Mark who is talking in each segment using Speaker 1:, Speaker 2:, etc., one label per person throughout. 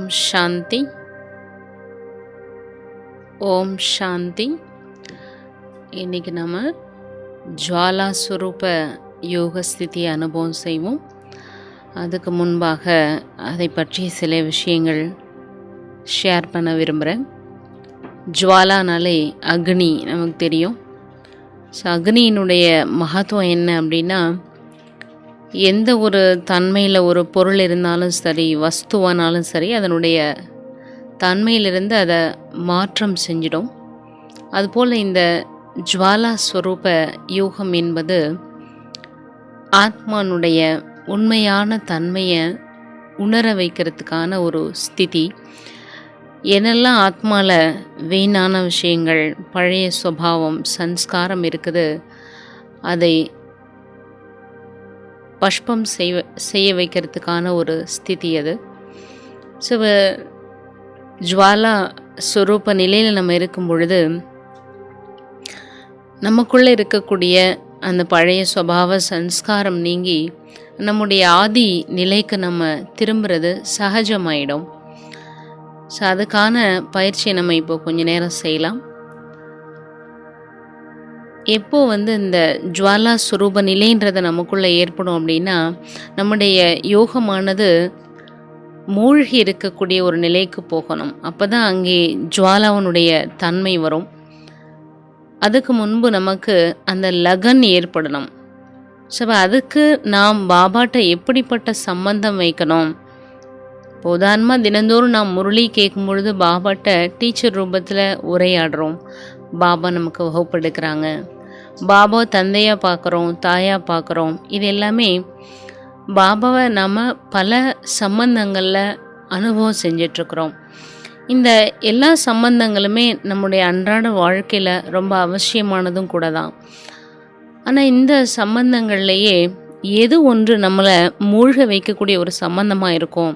Speaker 1: ஓம் சாந்தி. ஓம் சாந்தி. இன்றைக்கி நம்ம ஜுவாலா ஸ்வரூப யோக ஸ்திதியை அனுபவம் செய்வோம். அதுக்கு முன்பாக அதை பற்றி சில விஷயங்கள் ஷேர் பண்ண விரும்புகிறேன். ஜுவாலானாலே அக்னி நமக்கு தெரியும். ஸோ அக்னியினுடைய மகத்துவம் என்ன அப்படின்னா, எந்த ஒரு தன்மையில் ஒரு பொருள் இருந்தாலும் சரி, வஸ்துவானாலும் சரி, அதனுடைய தன்மையிலிருந்து அதை மாற்றம் செஞ்சிடும். அதுபோல் இந்த ஜுவாலா ஸ்வரூப யோகம் என்பது ஆத்மானுடைய உண்மையான தன்மையை உணர வைக்கிறதுக்கான ஒரு ஸ்திதி. என்னெல்லாம் ஆத்மாவில் வீணான விஷயங்கள், பழைய சுபாவம், சன்ஸ்காரம் இருக்குது, அதை பஷ்பம் செய்ய வைக்கிறதுக்கான ஒரு ஸ்திதி அது. ஸோ ஜுவாலா ஸ்வரூப நிலையில் நம்ம இருக்கும் பொழுது நமக்குள்ளே இருக்கக்கூடிய அந்த பழைய சுபாவ சன்ஸ்காரம் நீங்கி நம்முடைய ஆதி நிலைக்கு நம்ம திரும்புறது சகஜமாயிடும். ஸோ அதுக்கான பயிற்சியை நம்ம இப்போ கொஞ்ச நேரம் செய்யலாம். எப்போ இந்த ஜுவாலா ஸ்வரூப நிலைன்றதை நமக்குள்ளே ஏற்படும் அப்படின்னா, நம்முடைய யோகமானது மூழ்கி இருக்கக்கூடிய ஒரு நிலைக்கு போகணும். அப்போ தான் அங்கே ஜுவாலாவனுடைய தன்மை வரும். அதுக்கு முன்பு நமக்கு அந்த லகன் ஏற்படணும். ஸோ அதுக்கு நாம் பாபாட்ட எப்படிப்பட்ட சம்பந்தம் வைக்கணும்? உதாரணமாக தினந்தோறும் நாம் முரளி கேட்கும் பொழுது பாபாட்ட டீச்சர் ரூபத்தில் உரையாடுறோம். பாபா நமக்கு வகுப்படுக்கிறாங்க. பாபா தந்தையாக பார்க்குறோம், தாயாக பார்க்குறோம். இது எல்லாமே பாபாவை நாம் பல சம்பந்தங்களில் அனுபவம் செஞ்சிட்ருக்குறோம். இந்த எல்லா சம்பந்தங்களுமே நம்முடைய அன்றாட வாழ்க்கையில் ரொம்ப அவசியமானதும் கூட தான். ஆனால் இந்த சம்பந்தங்கள்லேயே எது ஒன்று நம்மளை மூழ்க வைக்கக்கூடிய ஒரு சம்பந்தமாக இருக்கும்,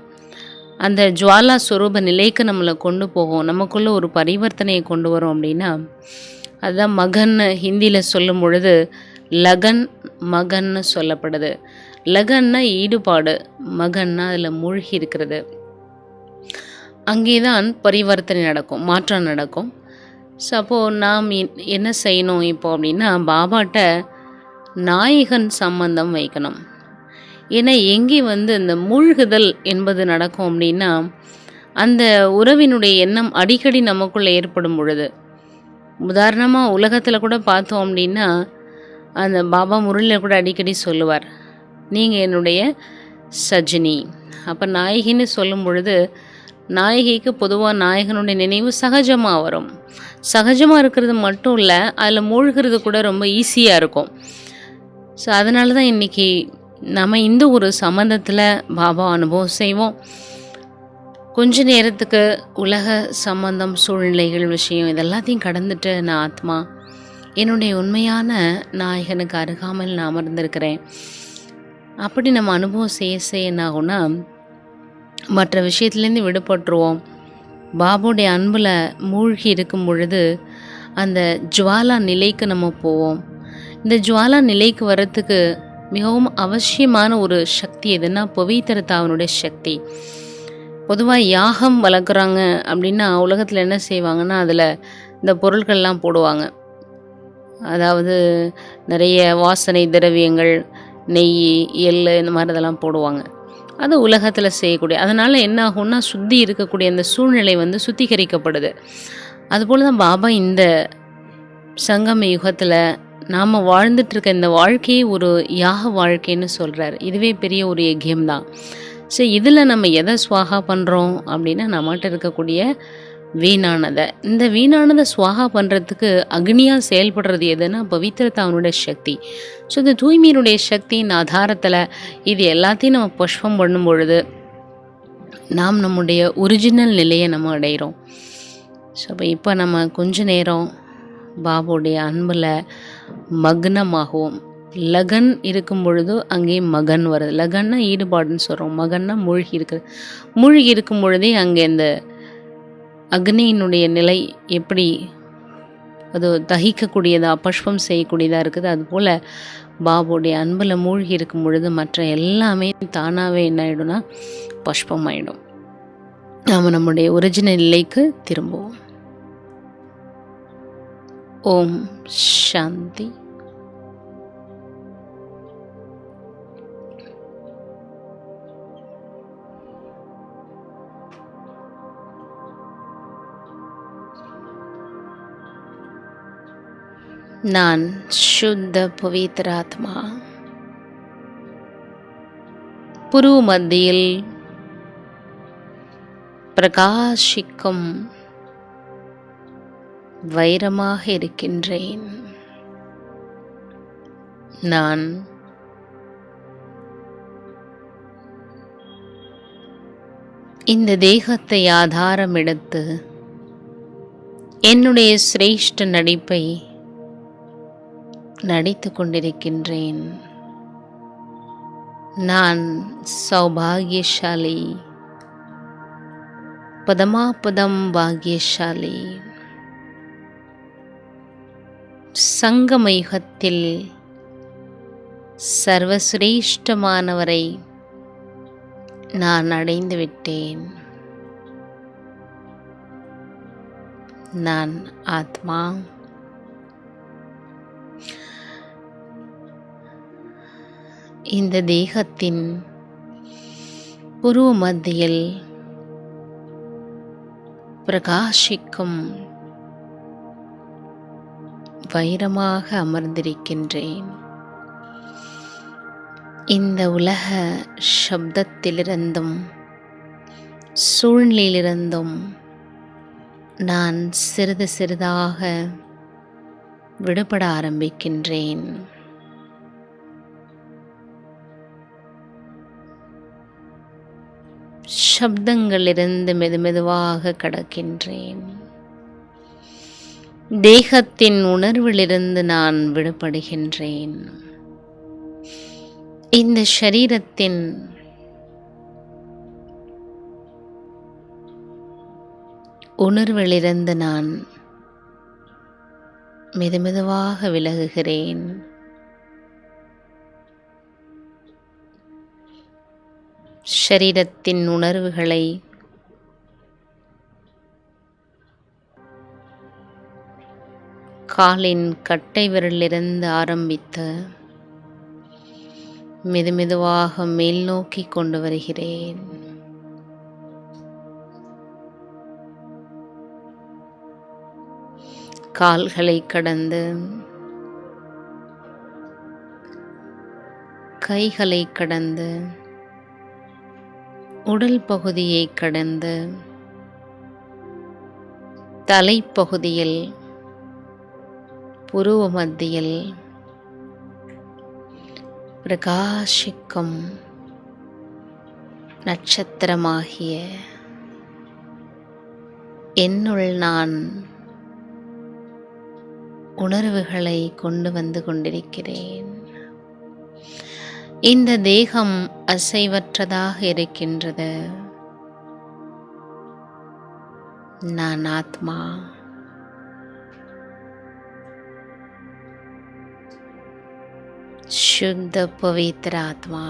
Speaker 1: அந்த ஜுவாலா ஸ்வரூப நிலைக்கு நம்மளை கொண்டு போகும், நமக்குள்ளே ஒரு பரிவர்த்தனையை கொண்டு வரும் அப்படின்னா, அதுதான் மகன்னு ஹிந்தியில் சொல்லும் பொழுது லகன் மகன்னு சொல்லப்படுது. லகன்னா ஈடுபாடு, மகன்னா அதில் மூழ்கி இருக்கிறது. அங்கே தான் பரிவர்த்தனை நடக்கும், மாற்றம் நடக்கும். ஸோ அப்போது நாம் என்ன செய்யணும் இப்போ அப்படின்னா, பாபாட்ட நாயகன் சம்பந்தம் வைக்கணும். ஏன்னா எங்கே இந்த மூழ்குதல் என்பது நடக்கும் அப்படின்னா, அந்த உறவினுடைய எண்ணம் அடிக்கடி நமக்குள்ளே ஏற்படும் பொழுது, உதாரணமாக உலகத்தில் கூட பார்த்தோம் அப்படின்னா, அந்த பாபா முரளியில் கூட அடிக்கடி சொல்லுவார், நீங்கள் என்னுடைய சஜினி. அப்போ நாயகின்னு சொல்லும் பொழுது நாயகிக்கு பொதுவாக நாயகனுடைய நினைவு சகஜமாக வரும். சகஜமாக இருக்கிறது மட்டும் இல்லை, அதில் மூழ்கிறது கூட ரொம்ப ஈஸியாக இருக்கும். ஸோ அதனால தான் இன்றைக்கி நம்ம இந்த ஒரு சம்பந்தத்தில் பாபா அனுபவம் செய்வோம். கொஞ்ச நேரத்துக்கு உலக சம்பந்தம், சூழ்நிலைகள், விஷயம் இதெல்லாத்தையும் கடந்துட்டு நான் ஆத்மா என்னுடைய உண்மையான நாயகனுக்கு அருகாமல் நான் அமர்ந்திருக்கிறேன். அப்படி நம்ம அனுபவம் செய்ய என்ன ஆகும்னா, மற்ற விஷயத்துலேருந்து விடுபட்டுருவோம். பாபுடைய அன்பில் மூழ்கி இருக்கும் பொழுது அந்த ஜுவாலா நிலைக்கு நம்ம போவோம். இந்த ஜுவாலா நிலைக்கு வர்றதுக்கு மிகவும் அவசியமான ஒரு சக்தி எதுன்னா பவித்திரதாவனுடைய சக்தி. பொதுவாக யாகம் வளர்க்குறாங்க அப்படின்னா உலகத்தில் என்ன செய்வாங்கன்னா, அதில் இந்த பொருட்கள்லாம் போடுவாங்க. அதாவது நிறைய வாசனை திரவியங்கள், நெய், எள், இந்த மாதிரி இதெல்லாம் போடுவாங்க. அது உலகத்தில் செய்யக்கூடிய, அதனால் என்ன ஆகும்னா சுத்தி இருக்கக்கூடிய அந்த சூழ்நிலை சுத்திகரிக்கப்படுது. அதுபோல் தான் பாபா இந்த சங்கம யுகத்தில் நாம் வாழ்ந்துட்டுருக்க இந்த வாழ்க்கையை ஒரு யாக வாழ்க்கைன்னு சொல்கிறார். இதுவே பெரிய ஒரு யக்கியம் தான். ஸோ இதில் நம்ம எதை ஸ்வாகா பண்ணுறோம் அப்படின்னா, நம்மகிட்ட இருக்கக்கூடிய வீணானதை, இந்த வீணானதை ஸ்வாகா பண்ணுறதுக்கு அக்னியாக செயல்படுறது எதுன்னா பவித்திரதாவனுடைய சக்தி. ஸோ இந்த தூய்மையினுடைய சக்தியின் ஆதாரத்தில் இது எல்லாத்தையும் நம்ம புஷ்பம் பண்ணும் பொழுது நாம் நம்முடைய ஒரிஜினல் நிலையை நம்ம அடைகிறோம். ஸோ இப்போ நம்ம கொஞ்ச நேரம் பாபுடைய அன்பில் மக்னமாகவும், லகன் இருக்கும் பொழுது அங்கே மகன் வருது. லகன்னா ஈடுபாடுன்னு சொல்கிறோம், மகன்னா மூழ்கி இருக்குது. மூழ்கி இருக்கும் பொழுதே அங்கே இந்த அக்னியினுடைய நிலை எப்படி அது தகிக்கக்கூடியதாக, பஷ்பம் செய்யக்கூடியதாக இருக்குது. அதுபோல் பாபுடைய அன்பில் மூழ்கி இருக்கும் பொழுது மற்ற எல்லாமே தானாகவே என்ன ஆகிடும்னா பஷ்பம் ஆகிடும். நாம் நம்முடைய ஒரிஜினல் நிலைக்கு திரும்புவோம். ஓம் சாந்தி. நான் சுத்த பவித்ராத்மா. புருவ மத்தியில் பிரகாசிக்கும் வைரமாக இருக்கின்றேன். நான் இந்த தேகத்தை ஆதாரம் எடுத்து என்னுடைய சிரேஷ்ட நடிப்பை நடித்து கொண்டிருக்கின்றேன். நான் சௌபாகியசாலி, பதமாபதம் பாகியசாலி. சங்கமயுகத்தில் சர்வசிரேஷ்டமானவரை நான் அடைந்து விட்டேன். நான் ஆத்மா. இந்த தேகத்தின் புருவ மத்தியில் பிரகாசிக்கும் வைரமாக அமர்ந்திருக்கின்றேன். இந்த உலக சப்தத்திலிருந்தும் சூழ்நிலையிலிருந்தும் நான் சிறிது சிறிதாக விடுபட ஆரம்பிக்கின்றேன். சப்தங்களிலிருந்து மெதுமெதுவாக கடக்கின்றேன். தேகத்தின் உணர்விலிருந்து நான் விடுபடுகின்றேன். இந்த சரீரத்தின் உணர்விலிருந்து நான் மெதுமெதுவாக விலகுகிறேன். சரீரத்தின் உணர்வுகளை காலின் கட்டை விரலிலிருந்து ஆரம்பித்து மெதுமெதுவாக மேல் நோக்கி கொண்டு வருகிறேன். கால்களை கடந்து கைகளை கடந்து உடல் பகுதியை கடந்து தலைப்பகுதியில் புருவ மத்தியில் பிரகாசிக்கும் நட்சத்திரமாகிய என்னுள் நான் உணர்வுகளை கொண்டு வந்து கொண்டிருக்கிறேன். இந்த தேகம் அசைவற்றதாக இருக்கின்றது. நான் ஆத்மா. சுத்த பவித்ர ஆத்மா.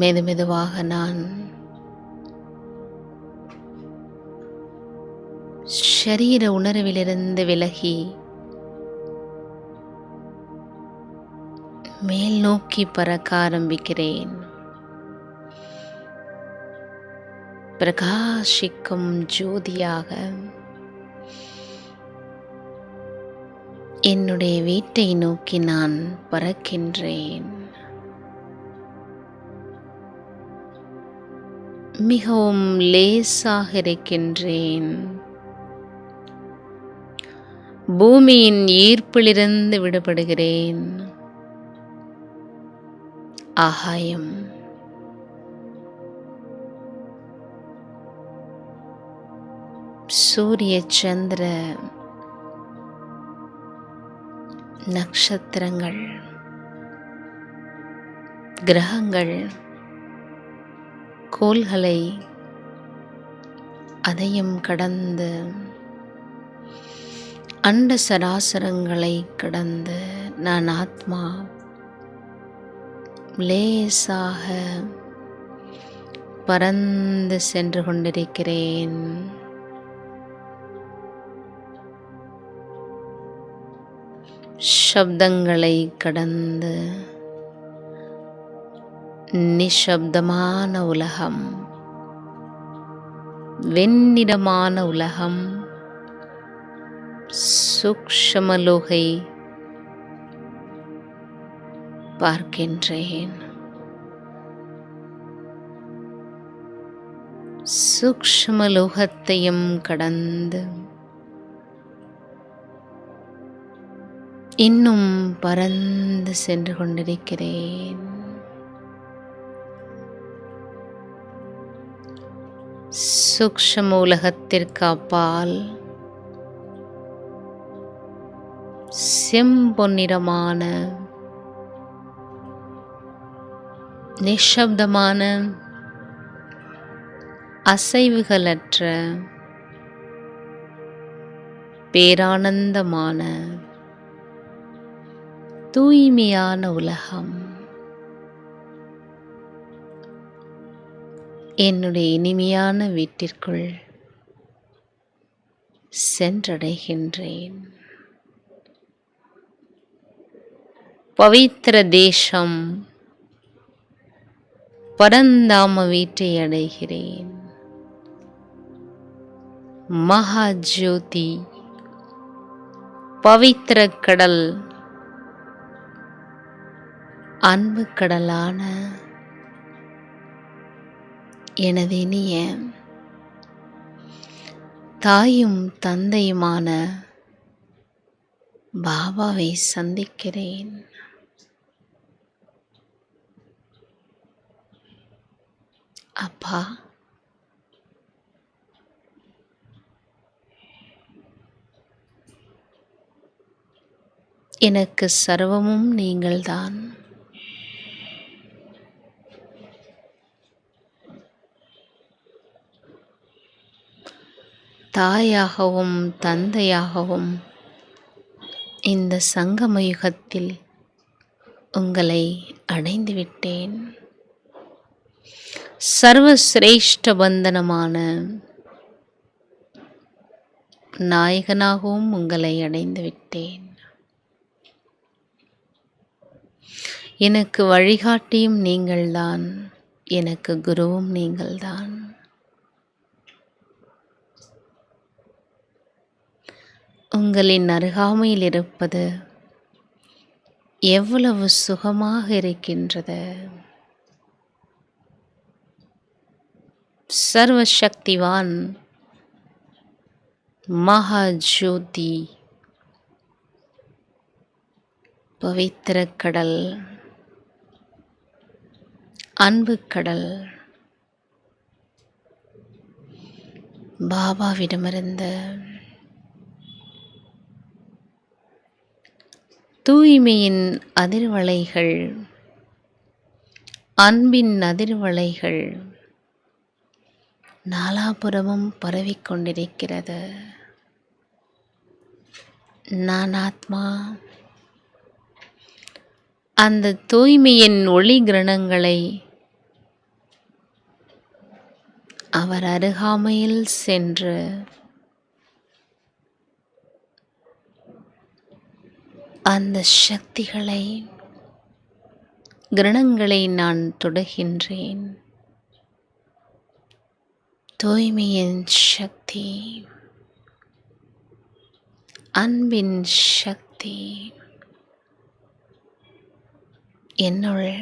Speaker 1: மெதுமெதுவாக நான் ஷரீர உணர்விலிருந்து விலகி மேல் நோக்கி பறக்க ஆரம்பிக்கிறேன். பிரகாசிக்கும் ஜோதியாக என்னுடைய வீட்டை நோக்கி நான் பறக்கின்றேன். மிகவும் லேசாக இருக்கின்றேன். பூமியின் ஈர்ப்பிலிருந்து விடுபடுகிறேன். ஆகாயம் சூரிய சந்திர நட்சத்திரங்கள் கிரகங்கள் கோள்களை அதையும் கடந்து அண்ட சராசரங்களை கடந்து நான் ஆத்மா லேசாக பறந்து சென்று கொண்டிருக்கிறேன். சப்தங்களை கடந்து நிசப்தமான உலகம், வெண்ணிறமான உலகம், சூக்ஷ்மலோகை பார்க்கின்றேன். சூக்ஷ்மலோகத்தையும் கடந்து இன்னும் பறந்து சென்று கொண்டிருக்கிறேன். சூக்ஷ்ம உலகத்திற்கு அப்பால் செம்பொன்னிறமான நிசப்தமான அசைவுகளற்ற பேரானந்தமான தூய்மையான உலகம் என்னுடைய இனிமையான வீட்டிற்குள் சென்றடைகின்றேன். பவித்திர தேசம் பரந்தாம வீட்டை அடைகிறேன். மகாஜோதி பவித்திர கடல், அன்பு கடலான எனது இனிய தாயும் தந்தையுமான பாபாவை சந்திக்கிறேன். அப்பா, எனக்கு சர்வமும் நீங்கள்தான். தாயாகவும் தந்தையாகவும் இந்த சங்கம யுகத்தில் உங்களை அடைந்துவிட்டேன். சர்வசிரேஷ்ட பந்தனமான நாயகனாகவும் உங்களை அடைந்துவிட்டேன். எனக்கு வழிகாட்டியும் நீங்கள்தான், எனக்கு குருவும் நீங்கள்தான். உங்களின் அருகாமையில் இருப்பது எவ்வளவு சுகமாக இருக்கின்றது. சர்வசக்திவான் மகாஜோதி பவித்திர கடல், அன்பு கடல் பாபாவிடமிருந்து தூய்மையின் அதிர்வலைகள், அன்பின் அதிர்வலைகள் நாலாபுறமும் பரவிக்கொண்டிருக்கிறது. நான் ஆத்மா அந்த தூய்மையின் ஒளி கிரணங்களை அவர் அருகாமையில் சென்று அந்த சக்திகளை, கிரணங்களை நான் தொடுகின்றேன். தூய்மையின் சக்தி, அன்பின் சக்தி என்னுள்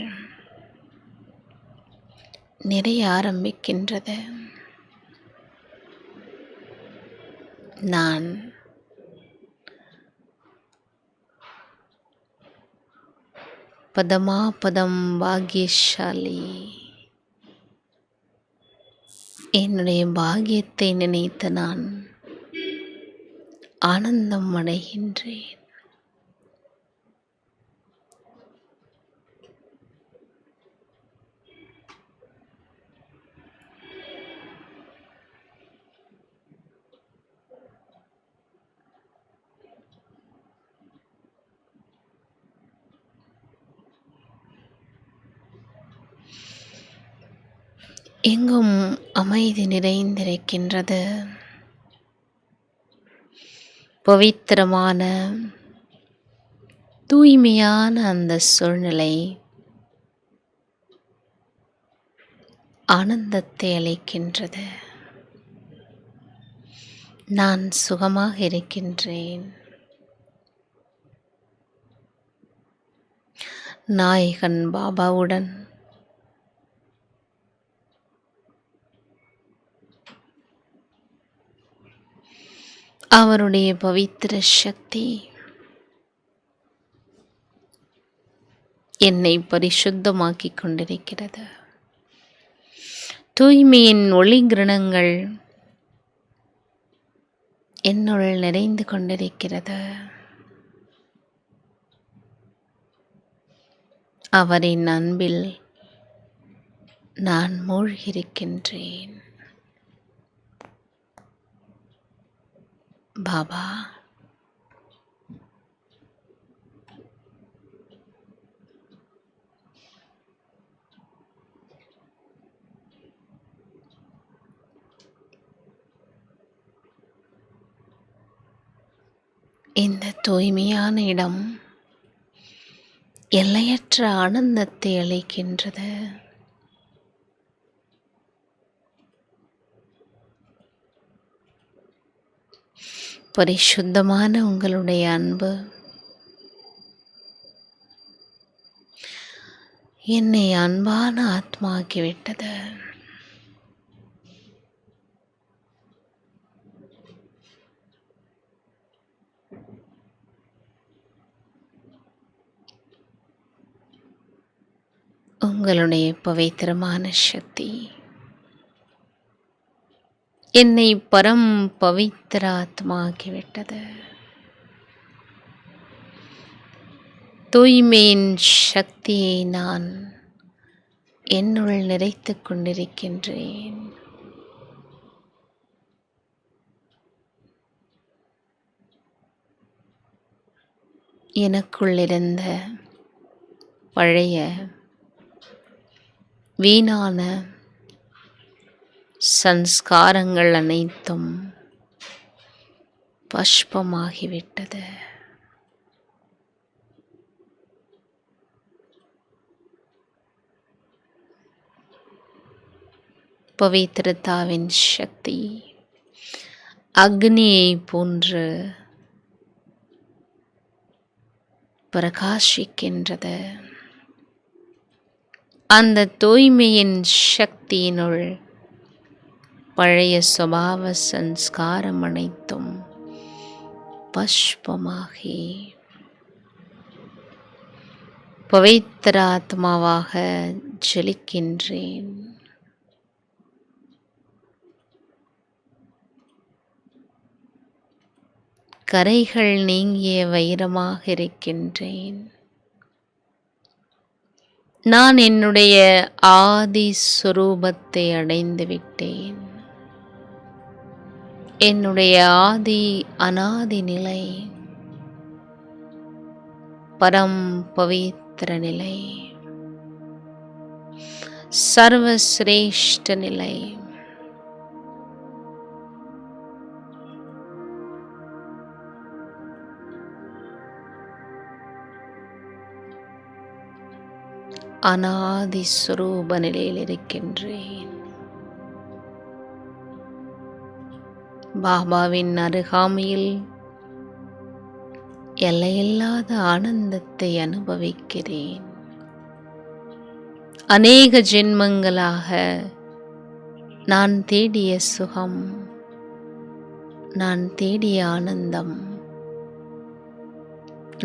Speaker 1: நிறைய ஆரம்பிக்கின்றது. நான் பதமாபதம் பாக்கியசாலி. என்னுடைய பாக்கியத்தை நினைத்து நான் ஆனந்தம் அடைகின்றேன். எங்கும் அமைதி நிறைந்திருக்கின்றது. பவித்திரமான தூய்மையான அந்த சூழ்நிலை ஆனந்தத்தை அளிக்கின்றது. நான் சுகமாக இருக்கின்றேன். நாயகன் பாபாவுடன் அவருடைய பவித்திர சக்தி என்னை பரிசுத்தமாக்கிக் கொண்டிருக்கிறது. தூய்மையின் ஒளி கிரணங்கள் என்னுள் நிறைந்து கொண்டிருக்கிறது. அவரின் அன்பில் நான் மூழ்கியிருக்கின்றேன். பாபா, இந்த தூய்மையான இடம் எல்லையற்ற ஆனந்தத்தை அளிக்கின்றது. பரிசுத்தமான உங்களுடைய அன்பு என்னை அன்பான ஆத்மாக்கிவிட்டது. உங்களுடைய பவித்திரமான சக்தி என்னை பரம் பவித்திர ஆத்மாக்கிவிட்டது. தூய்மையின் சக்தியை நான் என்னுள் நிறைத்துக் கொண்டிருக்கின்றேன். எனக்குள்ளிருந்த பழைய வீணான சன்ஸ்காரங்கள் அனைத்தும் பஷ்பமாகிவிட்டது. பவித்திரத்தாவின் சக்தி அக்னியை போன்று பிரகாசிக்கின்றது. அந்த தூய்மையின் சக்தியினுள் பழைய சுபாவ சன்ஸ்காரம் அனைத்தும் பஷ்பமாகி பவித்திர ஆத்மாவாக ஜொலிக்கின்றேன். கரைகள் நீங்கிய வைரமாக இருக்கின்றேன். நான் என்னுடைய ஆதி சுரூபத்தை அடைந்து விட்டேன். என்னுடைய ஆதி அனாதி நிலை, பரம் பவித்திர நிலை, சர்வசிரேஷ்ட நிலை, அனாதி சுரூப நிலையில் இருக்கின்றேன். பாபாவின் அருகாமையில் எல்லையில்லாத ஆனந்தத்தை அனுபவிக்கிறேன். அநேக ஜென்மங்களாக நான் தேடிய சுகம், நான் தேடிய ஆனந்தம்,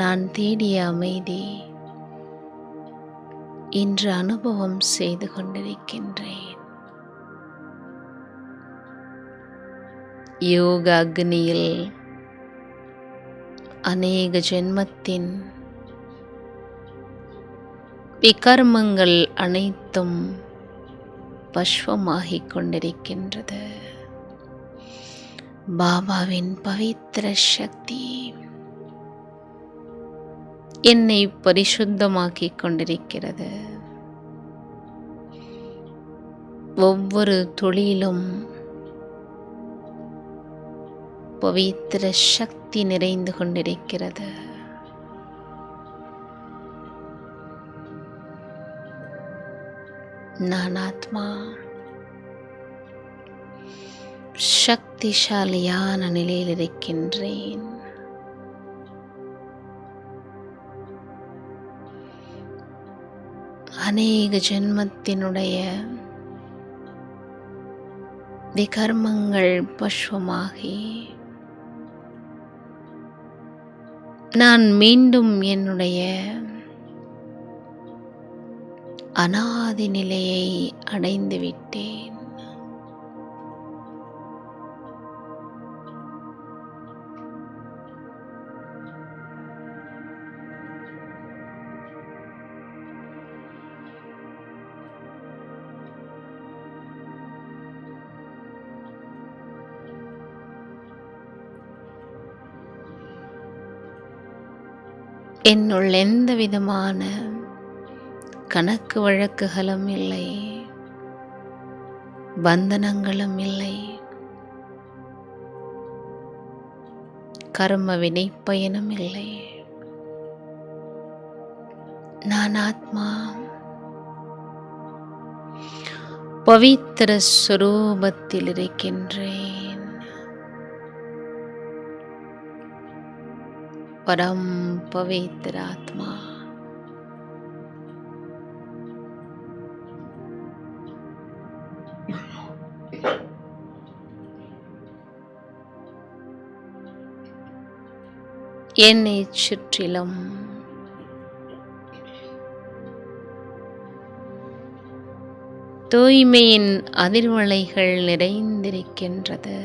Speaker 1: நான் தேடிய அமைதி இன்று அனுபவம் செய்து கொண்டிருக்கின்றேன். யோக அக்னியில் அநேக ஜென்மத்தின் விகர்மங்கள் அனைத்தும் பஷ்பமாகிக் கொண்டிருக்கின்றது. பாபாவின் பவித்திர சக்தி என்னை பரிசுத்தமாக்கிக் கொண்டிருக்கிறது. ஒவ்வொரு துளியிலும் பவித்திர சக்தி நிறைந்து கொண்டிருக்கிறது. நான் ஆத்மா சக்திசாலியான நிலையில் இருக்கின்றேன். அநேக ஜென்மத்தினுடைய விகர்மங்கள் பஷ்வமாகி நான் மீண்டும் என்னுடைய அனாதி நிலையை அடைந்து விட்டேன். என்னுள் எந்த விதமான கணக்கு வழக்குகளும் இல்லை, பந்தனங்களும் இல்லை, கர்ம வினை பயனும் இல்லை. நான் ஆத்மா பவித்திர ஸ்வரூபத்தில் இருக்கின்றேன். பரம் பவித்திர ஆத்மா. என்னை சுற்றிலும் தூய்மையின் அதிர்வலைகள் நிறைந்திருக்கின்றது.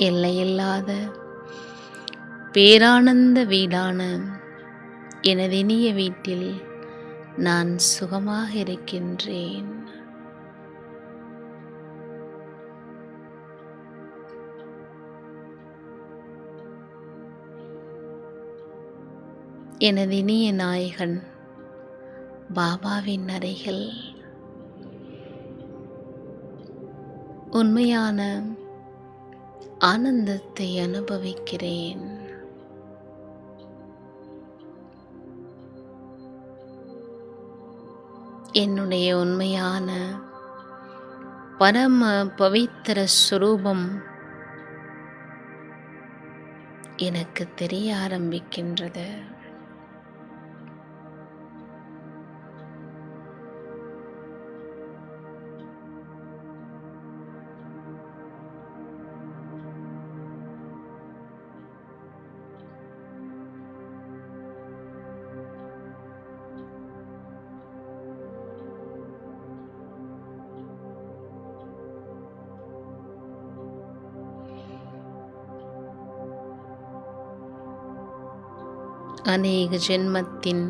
Speaker 1: எல்லையில்லாத பேரானந்த வீடான எனது இனிய வீட்டில் நான் சுகமாக இருக்கின்றேன். எனது இனிய நாயகன் பாபாவின் அருகில் உண்மையான ஆனந்தத்தை அனுபவிக்கிறேன். என்னுடைய உண்மையான பரம பவித்திர ஸ்வரூபம் எனக்கு தெரிய ஆரம்பிக்கின்றது. அநேக ஜென்மத்தின்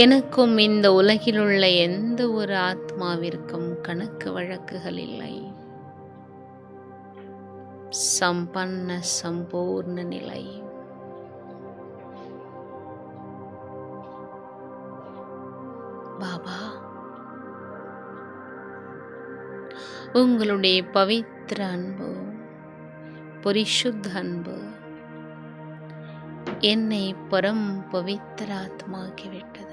Speaker 1: எனக்கும் இந்த உலகிலுள்ள எந்த ஒரு ஆத்மாவிற்கும் கணக்கு வழக்குகள் இல்லை. சம்பன்ன சம்பூர்ண நிலை. பாபா, உங்களுடைய பவித்திர அன்பு, பரிசுத்த அன்பு என்னை பரம் பவித்திர ஆத்மாக்கிவிட்டது.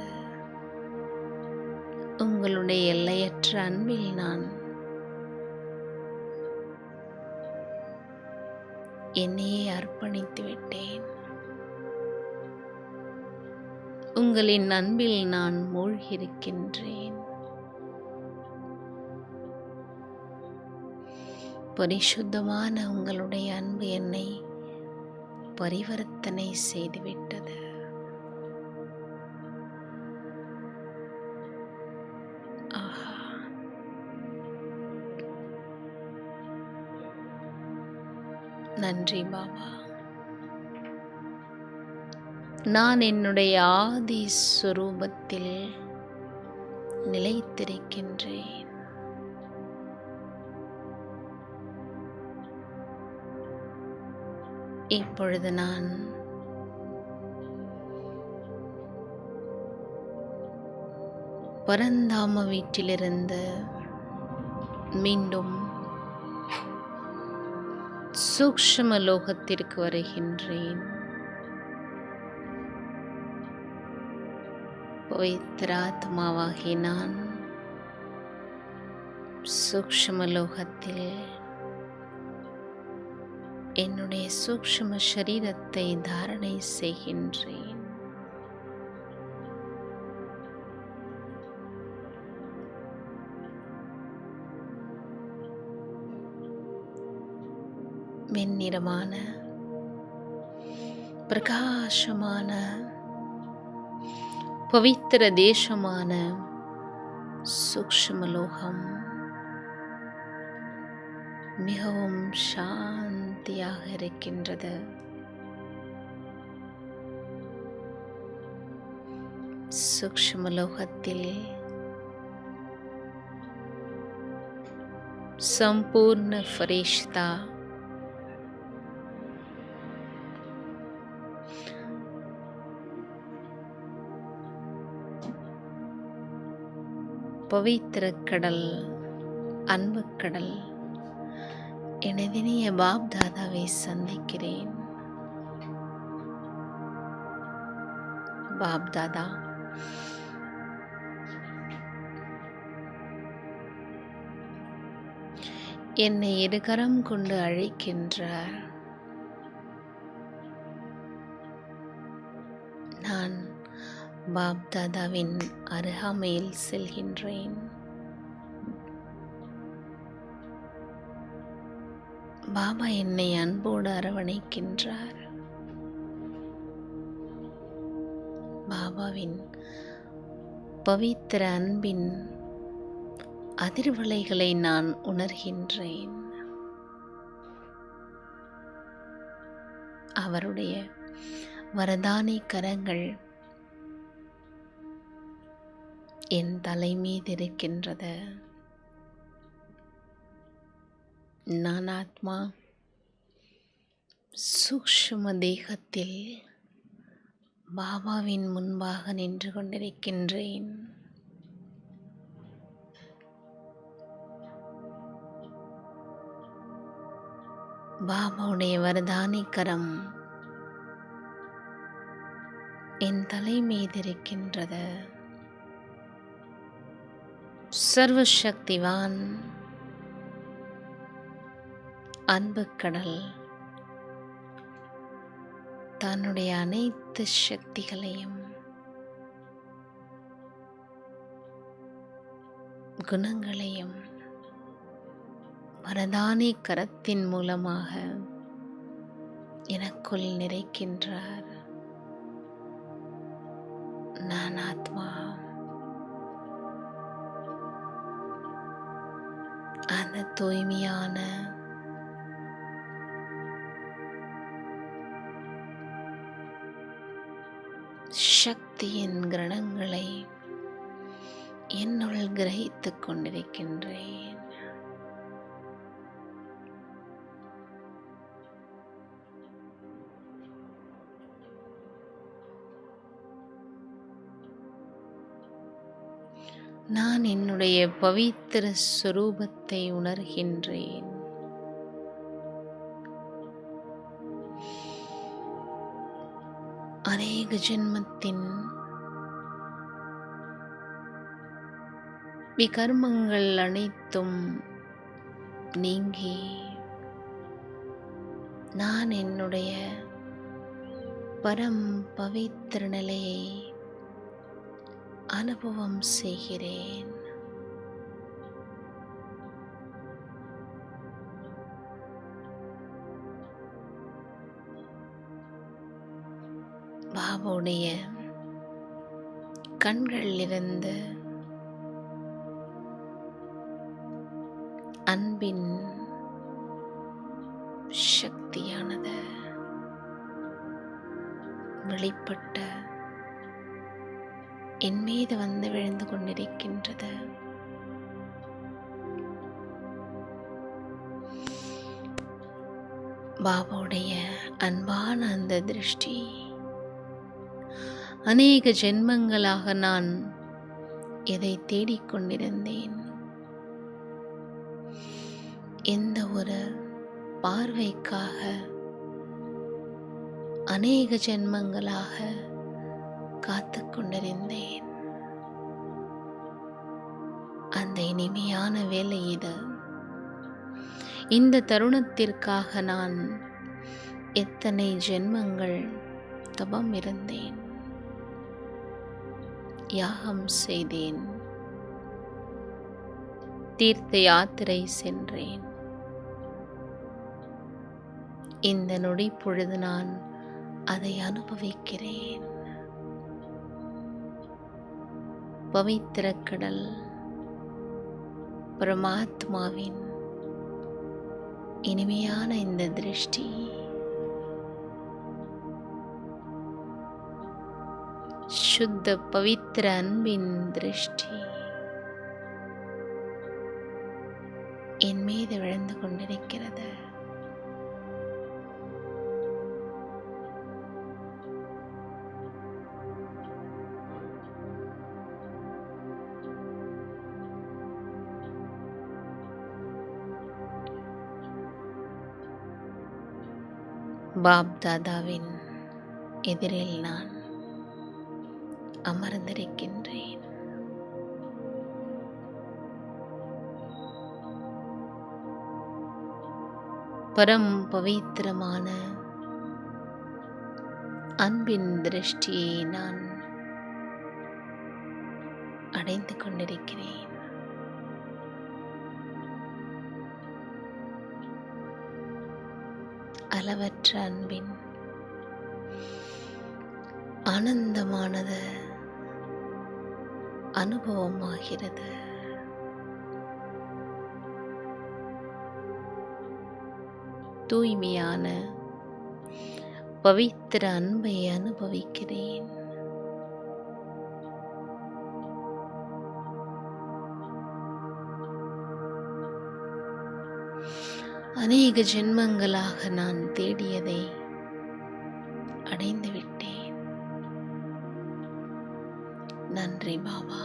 Speaker 1: உங்களுடைய எல்லையற்ற அன்பில் நான் என்னையே அர்ப்பணித்து விட்டேன். உங்களின் அன்பில் நான் மூழ்கியிருக்கின்றேன். பரிசுத்தமான உங்களுடைய அன்பு என்னை பரிவர்த்தனை செய்துவிட்டது. ஆஹா, நன்றி பாபா. நான் என்னுடைய ஆதி ஸ்வரூபத்தில் நிலைத்திருக்கின்றேன். இப்பொழுது நான் பரந்தாம வீட்டிலிருந்து மீண்டும் சூக்ஷ்ம லோகத்திற்கு வருகின்றேன். பவித்ராத்மாவாகி நான் சூக்ஷ்ம லோகத்தில் என்னுடைய சூக்ஷ்ம சரீரத்தை தாரணை செய்கின்றேன். வெண்ணிறமான பிரகாசமான பவித்திர தேசமான சூக்ஷ்மலோகம் மிகவும் சாந்தியாக இருக்கின்றது. சூக்ஷ்மலோகத்தில் சம்பூர்ண ஃபரிஷ்தா பவித்திர கடல், அன்பு கடல் எனதினிய பாப் தாதாவை சந்திக்கிறேன். பாப் தாதா என்னை இருகரம் கொண்டு அழைக்கின்றார். நான் பாப் தாதாவின் அருகாமையில் செல்கின்றேன். பாபா என்னை அன்போடு அரவணைக்கின்றார். பாபாவின் பவித்திர அன்பின் அதிர்வலைகளை நான் உணர்கின்றேன். அவருடைய வரதானி கரங்கள் என் தலை மீது இருக்கின்றது. நான் ஆத்மா சூக்ஷ்ம தேகத்தில் பாபாவின் முன்பாக நின்று கொண்டிருக்கின்றேன். பாபாவுடைய வரதானி கரம் என் தலை மீது இருக்கின்றது. சர்வசக்திவான் அன்பு கடல் தன்னுடைய அனைத்து சக்திகளையும் குணங்களையும் வரதானி கரத்தின் மூலமாக எனக்குள் நிறைக்கின்றார். நான் ஆத்மா அந்த தூய்மையான சக்தியின் கிரணங்களை என்னுள் கிரகித்துக் கொண்டிருக்கின்றேன். நான் என்னுடைய பவித்திர ஸ்வரூபத்தை உணர்கின்றேன். அநேக ஜென்மத்தின் விகர்மங்கள் அனைத்தும் நீங்கி நான் என்னுடைய பரம் பவித்திர நிலையை அனுபவம் செய்கிறேன். பாபாவுடைய கண்களிலிருந்து அன்பின் சக்தியானது வெளிப்பட்ட என் மீது வந்து விழுந்து கொண்டிருக்கின்றது. பாபாவுடைய அன்பான அந்த திருஷ்டி, அநேக ஜென்மங்களாக நான் எதை தேடிக்கொண்டிருந்தேன், எந்த ஒரு பார்வைக்காக அநேக ஜென்மங்களாக காத்து கொண்டிருந்தேன், அந்த இனிமையான வேலை இது. இந்த தருணத்திற்காக நான் எத்தனை ஜென்மங்கள் தபம் இருந்தேன், யாகம் செய்தேன், தீர்த்த யாத்திரை சென்றேன். இந்த நொடி பொழுது நான் அதை அனுபவிக்கிறேன். பவித்திர கடல் பரமாத்மாவின் இனிமையான இந்த திருஷ்டி, சுத்த பவித்திர அன்பின் திருஷ்டி என் மீது விழுந்து கொண்டிருக்கிறது. பாப் தாதாவின் எதிரில் நான் அமர்ந்திருக்கின்றேன். பரம் பவித்திரமான அன்பின் திருஷ்டியை நான் அடைந்து கொண்டிருக்கிறேன். அளவற்ற அன்பின் ஆனந்தமானது அனுபவமாகிறது. தூய்மையான பவித்திர அன்பை அனுபவிக்கிறேன். அநேக ஜென்மங்களாக நான் தேடியதை அடைந்து விட்டேன். நன்றி பாபா.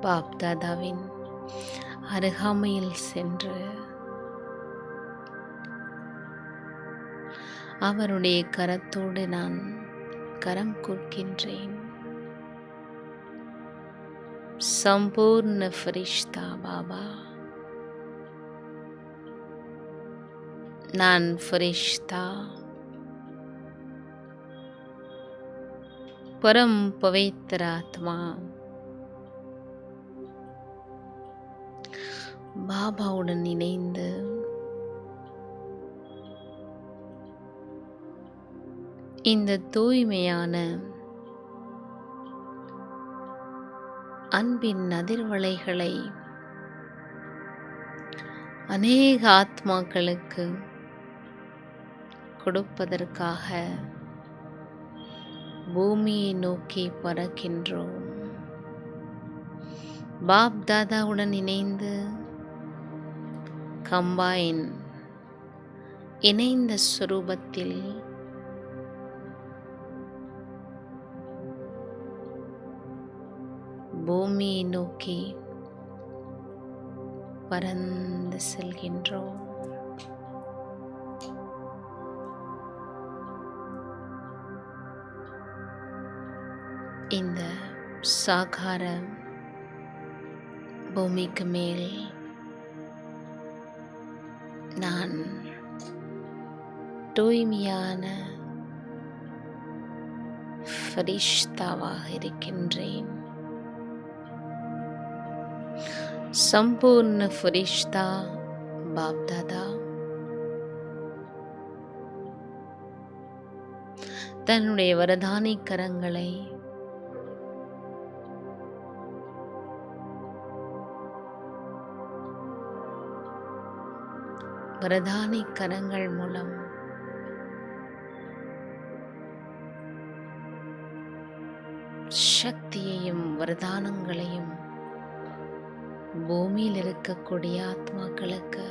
Speaker 1: பாப் தாதாவின் அருகாமையில் சென்று அவருடைய கரத்தோடு நான் கரம் கோர்க்கின்றேன். சம்பூர்ண ஃபரிஷ்தா பாபா, நான் ஃபரிஷ்தா, பரம் பவித்திர ஆத்மா, பாபாவுடன் இணைந்து இந்த தூய்மையான அன்பின் அதிர்வலைகளை அநேக ஆத்மாக்களுக்கு கொடுப்பதற்காக பூமியை நோக்கி பறக்கின்றோம். பாப் தாதாவுடன் இணைந்து கம்பைன் இணைந்த ஸ்வரூபத்தில் பூமியை நோக்கி பறந்து செல்கின்றோம். இந்த சாகார பூமிக்கு மேல் நான் தூய்மையான ஃபரிஷ்தாவாக இருக்கின்றேன். சம்பூர்ண ஃபரிஷ்தா பாப்தாதா தன்னுடைய வரதானி கரங்களை வரதானி கரங்கள் மூலம் சக்தியையும் வரதானங்களையும் பூமியில் இருக்கக்கூடிய ஆத்மாக்களுக்கு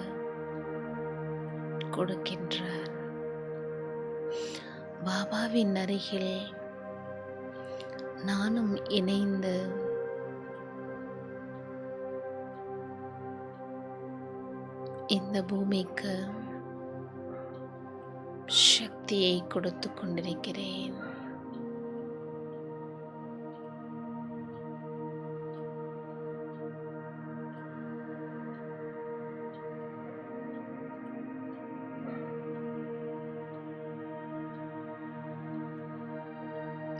Speaker 1: கொடுக்கின்றார். பாபாவின் அருகில் நானும் இணைந்து இந்த பூமிக்கு சக்தியை கொடுத்து கொண்டிருக்கிறேன்.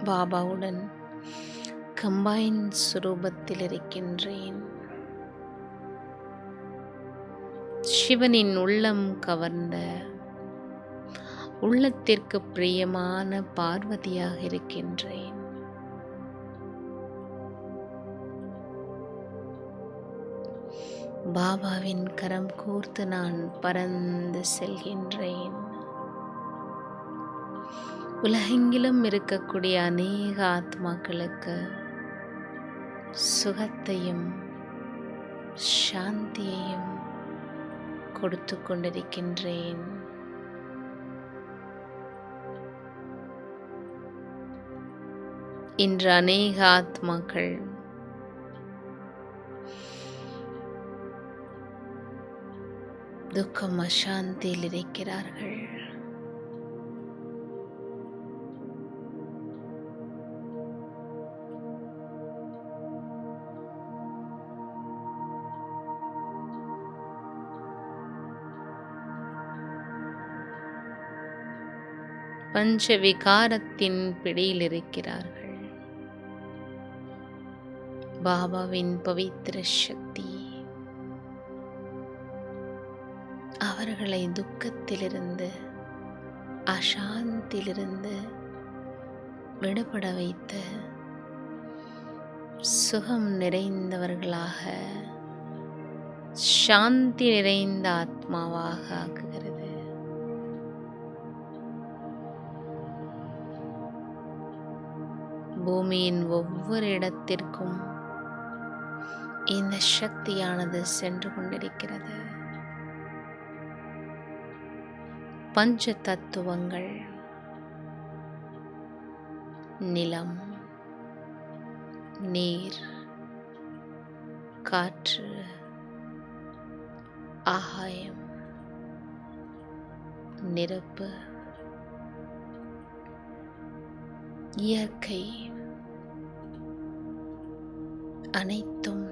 Speaker 1: பாபாவுடன் கம்பைன் சுரூபத்தில் இருக்கின்றேன். சிவனின் உள்ளம் கவர்ந்த உள்ளத்திற்கு பிரியமான பார்வதியாக இருக்கின்றேன். பாபாவின் கரம் கோர்த்து நான் பறந்து செல்கின்றேன். உலகெங்கிலும் இருக்கக்கூடிய அநேக ஆத்மாக்களுக்கு சுகத்தையும் சாந்தியையும் கொடுத்து கொண்டிருக்கின்றேன். இன்று அநேக ஆத்மாக்கள் துக்கம் அசாந்தியில் இருக்கிறார்கள். பஞ்ச விகாரத்தின் பிடியில் இருக்கிறார்கள். பாபாவின் பவித்திர சக்தி அவர்களை துக்கத்திலிருந்து அசாந்தியிலிருந்து விடுபட வைத்து சுகம் நிறைந்தவர்களாக சாந்தி நிறைந்த ஆத்மாவாக ஆக்குகிறது. பூமியின் ஒவ்வொரு இடத்திற்கும் இந்த சக்தியானது சென்று கொண்டிருக்கிறது. பஞ்ச தத்துவங்கள் நிலம், நீர், காற்று, ஆகாயம், நெருப்பு, இயற்கை அனைத்தும்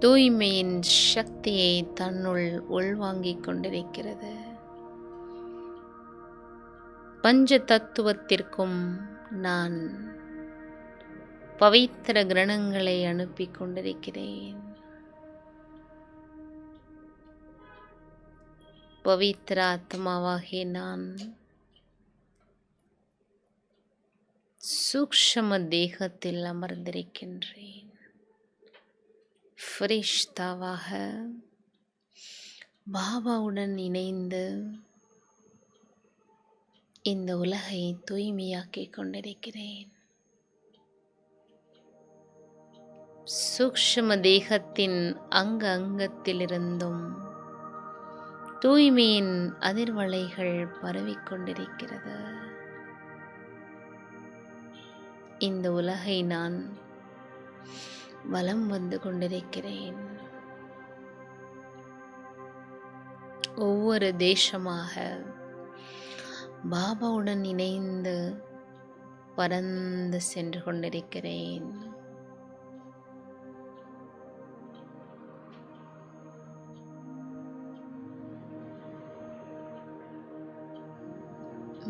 Speaker 1: தூய்மையின் சக்தியை தன்னுள் உள்வாங்கிக் கொண்டிருக்கிறது. பஞ்ச தத்துவத்திற்கும் நான் பவித்திர கிரணங்களை அனுப்பி கொண்டிருக்கிறேன். பவித்திர ஆத்மாவாகிய நான் சூக்ஷ்ம தேகத்தில் அமர்ந்திருக்கின்றேன். ஃபரிஷ்தாவாக பாபாவுடன் இணைந்து இந்த உலகை தூய்மையாக்கிக் கொண்டிருக்கிறேன். சூக்ஷ்ம தேகத்தின் அங்கத்திலிருந்தும் தூய்மையின் அதிர்வலைகள் பரவிக்கொண்டிருக்கிறது. இந்த உலகை நான் வலம் வந்து கொண்டிருக்கிறேன். ஒவ்வொரு தேசமாக பாபாவுடன் இணைந்து பறந்து சென்று கொண்டிருக்கிறேன்.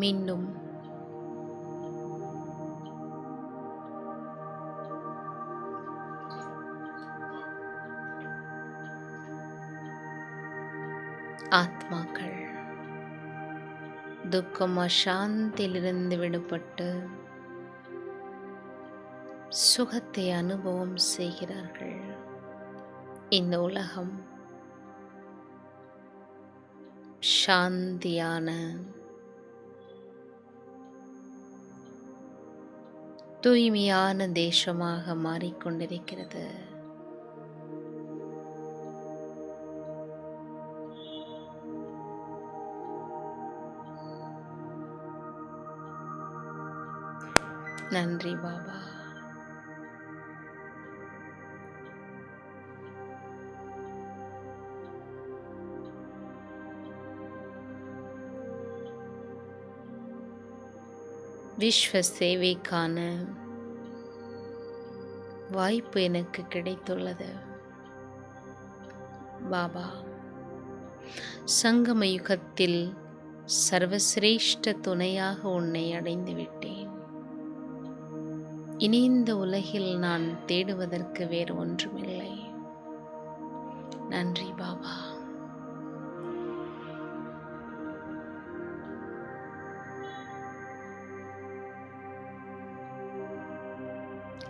Speaker 1: மீண்டும் ஆத்மாக்கள் துக்கம் அசாந்தியிலிருந்து விடுபட்டு சுகத்தை அனுபவம் செய்கிறார்கள். இந்த உலகம் சாந்தியான தூய்மையான தேசமாக மாறிக்கொண்டிருக்கிறது. நன்றி பாபா. விஸ்வ சேவைக்கான வாய்ப்பு எனக்கு கிடைத்துள்ளது பாபா. சங்கம யுகத்தில் சர்வசிரேஷ்ட துணையாக உன்னை அடைந்து விட்டேன். இனி இந்த உலகில் நான் தேடுவதற்கு வேறு ஒன்றுமில்லை. நன்றி பாபா.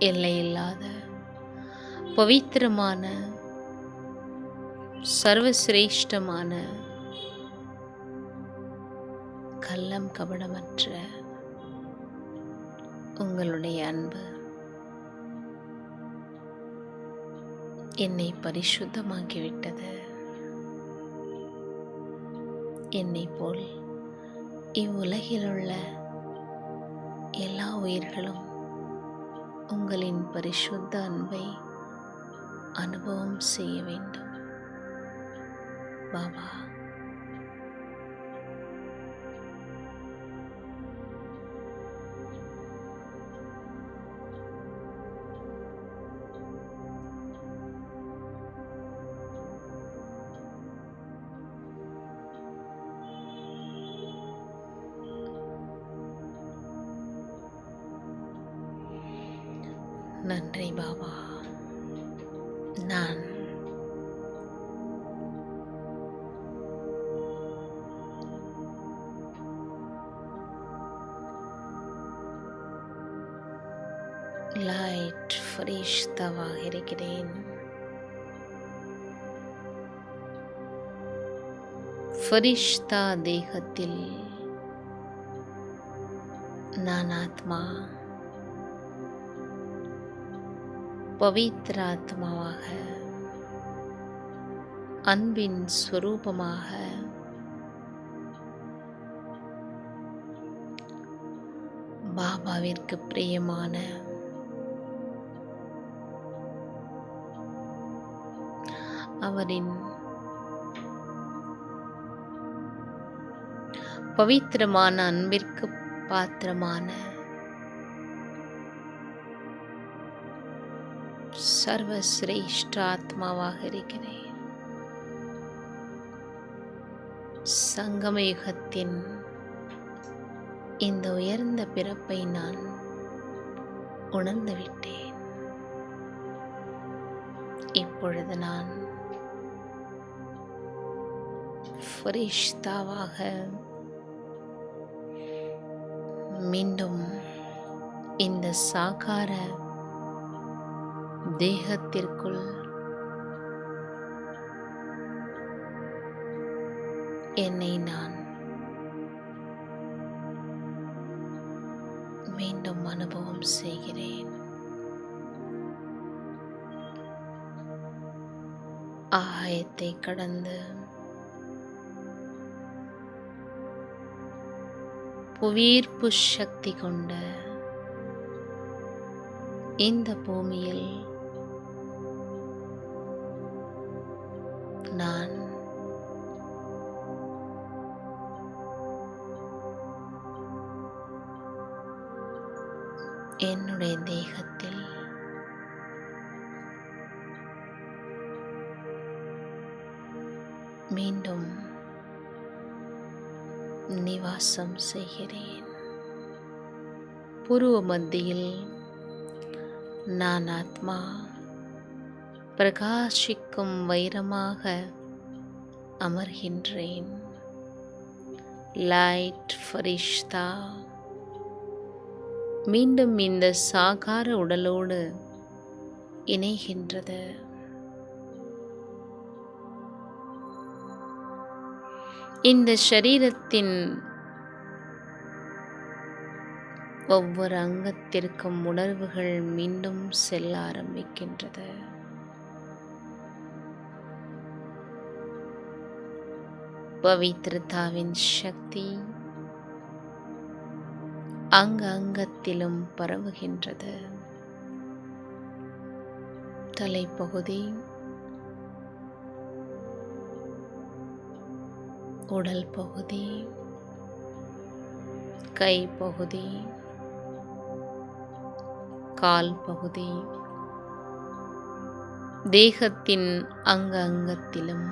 Speaker 1: எல்லையில்லாத பவித்திரமான சர்வசிரேஷ்டமான கள்ளம் கபடமற்ற உங்களுடைய அன்பு என்னை பரிசுத்தமாக்கிவிட்டது. என்னை போல் இவ்வுலகிலுள்ள எல்லா உயிர்களும் உங்களின் பரிசுத்த அன்பை அனுபவம் செய்ய வேண்டும் பாபா. நன்றி பாபா. நான் லைட் ஃபரிஷ்தாவாக இருக்கிறேன். ஃபரிஷ்தா தேகத்தில் நான் ஆத்மா, பவித்ர ஆத்மாவாக, அன்பின் ஸ்வரூபமாக பாபாவிற்கு பிரியமான அவரின் பவித்திரமான அன்பிற்கு பாத்திரமான சர்வசிரேஷ்ட ஆத்மாவாக இருக்கிறேன். சங்கமயுகத்தின் இந்த உயர்ந்த பிறப்பை நான் உணர்ந்து விட்டேன். இப்பொழுது நான் ஃபரிஷ்தாவாக மீண்டும் இந்த சாகார தேகத்திற்குள் என்னை நான் மீண்டும் அனுபவம் செய்கிறேன். ஆயத்தை கடந்து புவியீர்ப்பு சக்தி கொண்ட இந்த பூமியில் நான் என்னுடைய தேகத்தில் மீண்டும் நிவாசம் செய்கிறேன். புருவ மத்தியில் நான் ஆத்மா பிரகாசிக்கும் வைரமாக அமர்கின்றேன். லைட் ஃபரிஷ்தா மீண்டும் இந்த சாகார உடலோடு இணைகின்றது. இந்த சரீரத்தின் ஒவ்வொரு அங்கத்திற்கும் உணர்வுகள் மீண்டும் செல்ல ஆரம்பிக்கின்றது. பவித்ரதாவின் சக்தி அங்கத்திலும் பரவுகின்றது. தலைப்பகுதி, உடல் பகுதி, கை பகுதி, கால் பகுதி, தேகத்தின் அங்கத்திலும்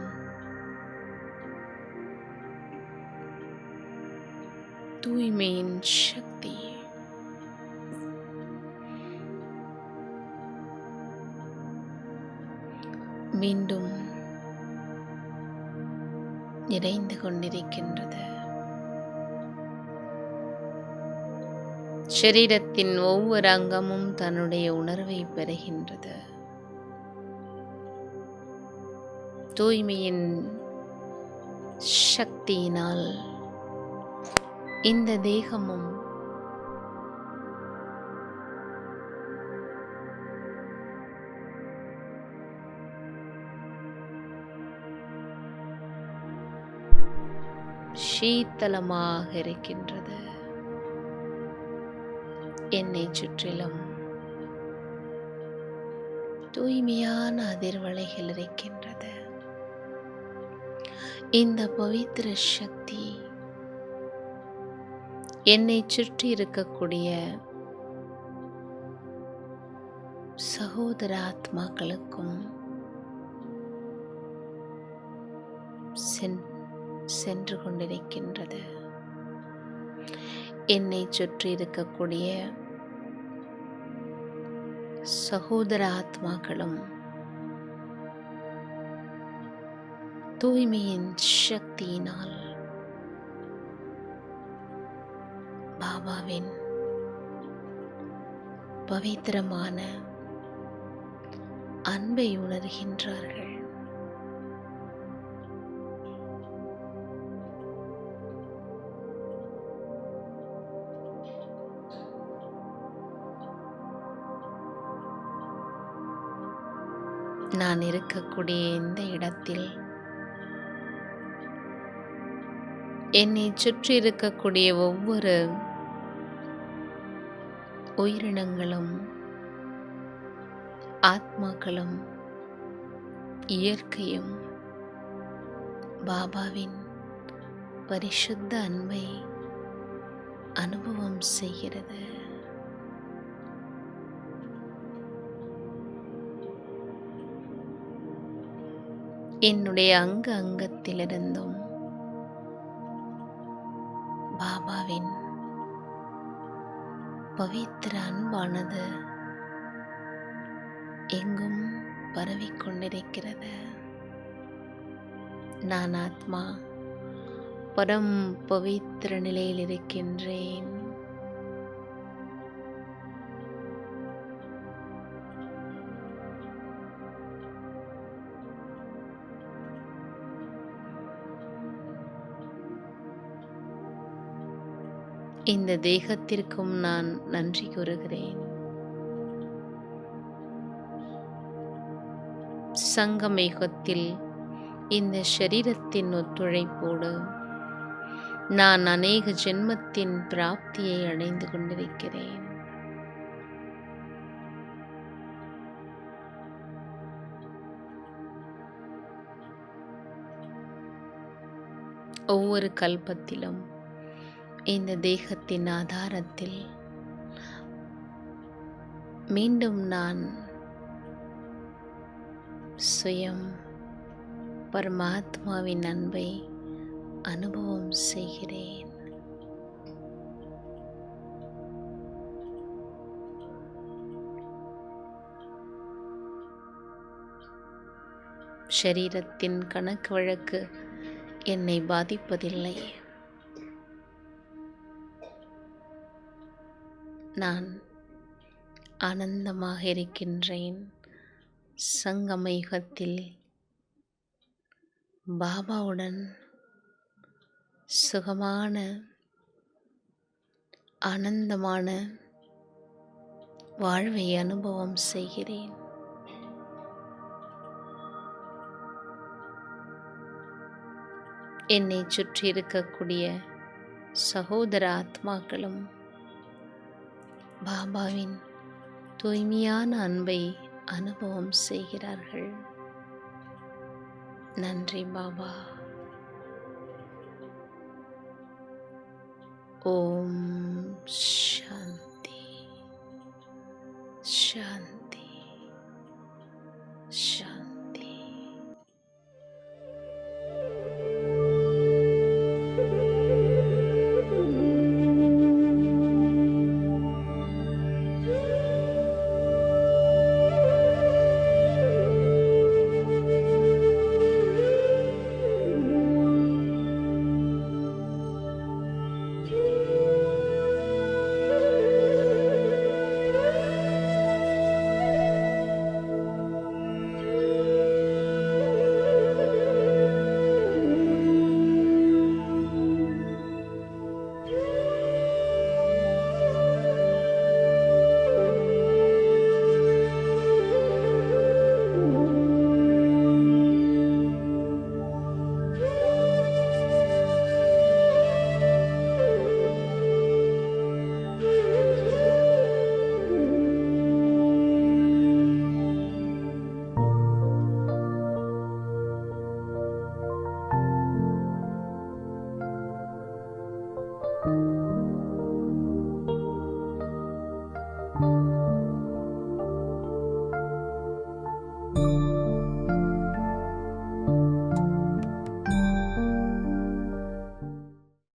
Speaker 1: தூய்மையின் சக்தி மீண்டும் நிறைந்து கொண்டிருக்கின்றது. சரீரத்தின் ஒவ்வொரு அங்கமும் தன்னுடைய உணர்வை பெறுகின்றது. தூய்மையின் சக்தியினால் இந்த தேகமும் சீத்தலமாக இருக்கின்றது. என்னை சுற்றிலும் தூய்மையான அதிர்வலைகள் இருக்கின்றது. இந்த பவித்திர சக்தி என்னை சுற்றி இருக்கக்கூடிய சகோதர ஆத்மாக்களுக்கும் சென்று கொண்டிருக்கின்றது. என்னை சுற்றி இருக்கக்கூடிய சகோதர ஆத்மாக்களும் தூய்மையின் சக்தியினால் பாபாவின் பவித்திரமான அன்பை உணர்கின்றார்கள். நான் இருக்கக்கூடிய இந்த இடத்தில் என்னை சுற்றி இருக்கக்கூடிய ஒவ்வொரு உயிரினங்களும், ஆத்மாக்களும், இயற்கையும் பாபாவின் பரிசுத்த அன்பை அனுபவம் செய்கிறது. என்னுடைய அங்கத்திலிருந்தும் பாபாவின் பவித்திர அன்பானது எங்கும் பரவிக்கொண்டிருக்கிறது. நான் ஆத்மா பரம் பவித்திர நிலையில் இருக்கின்றேன். இந்த தேகத்திற்கும் நான் நன்றி கூறுகிறேன். சங்கமேகத்தில் இந்த சரீரத்தின் ஒத்துழைப்போடு நான் அநேக ஜென்மத்தின் பிராப்தியை அடைந்து கொண்டிருக்கிறேன். ஒவ்வொரு கல்பத்திலும் இந்த தேகத்தின் ஆதாரத்தில் மீண்டும் நான் சுயம் பரமாத்மாவின் அன்பை அனுபவம் செய்கிறேன். சரீரத்தின் கணக்கு வழக்கு என்னை பாதிப்பதில்லை. நான் ஆனந்தமாக இருக்கின்றேன். சங்கமயுகத்தில் பாபாவுடன் சுகமான ஆனந்தமான வாழ்வை அனுபவம் செய்கிறேன். என்னை சுற்றி இருக்கக்கூடிய சகோதர ஆத்மாக்களும் பாபாவின் தூய்மையான அன்பை அனுபவம் செய்கிறார்கள். நன்றி பாபா. ஓம் சாந்தி சாந்தி சாந்தி.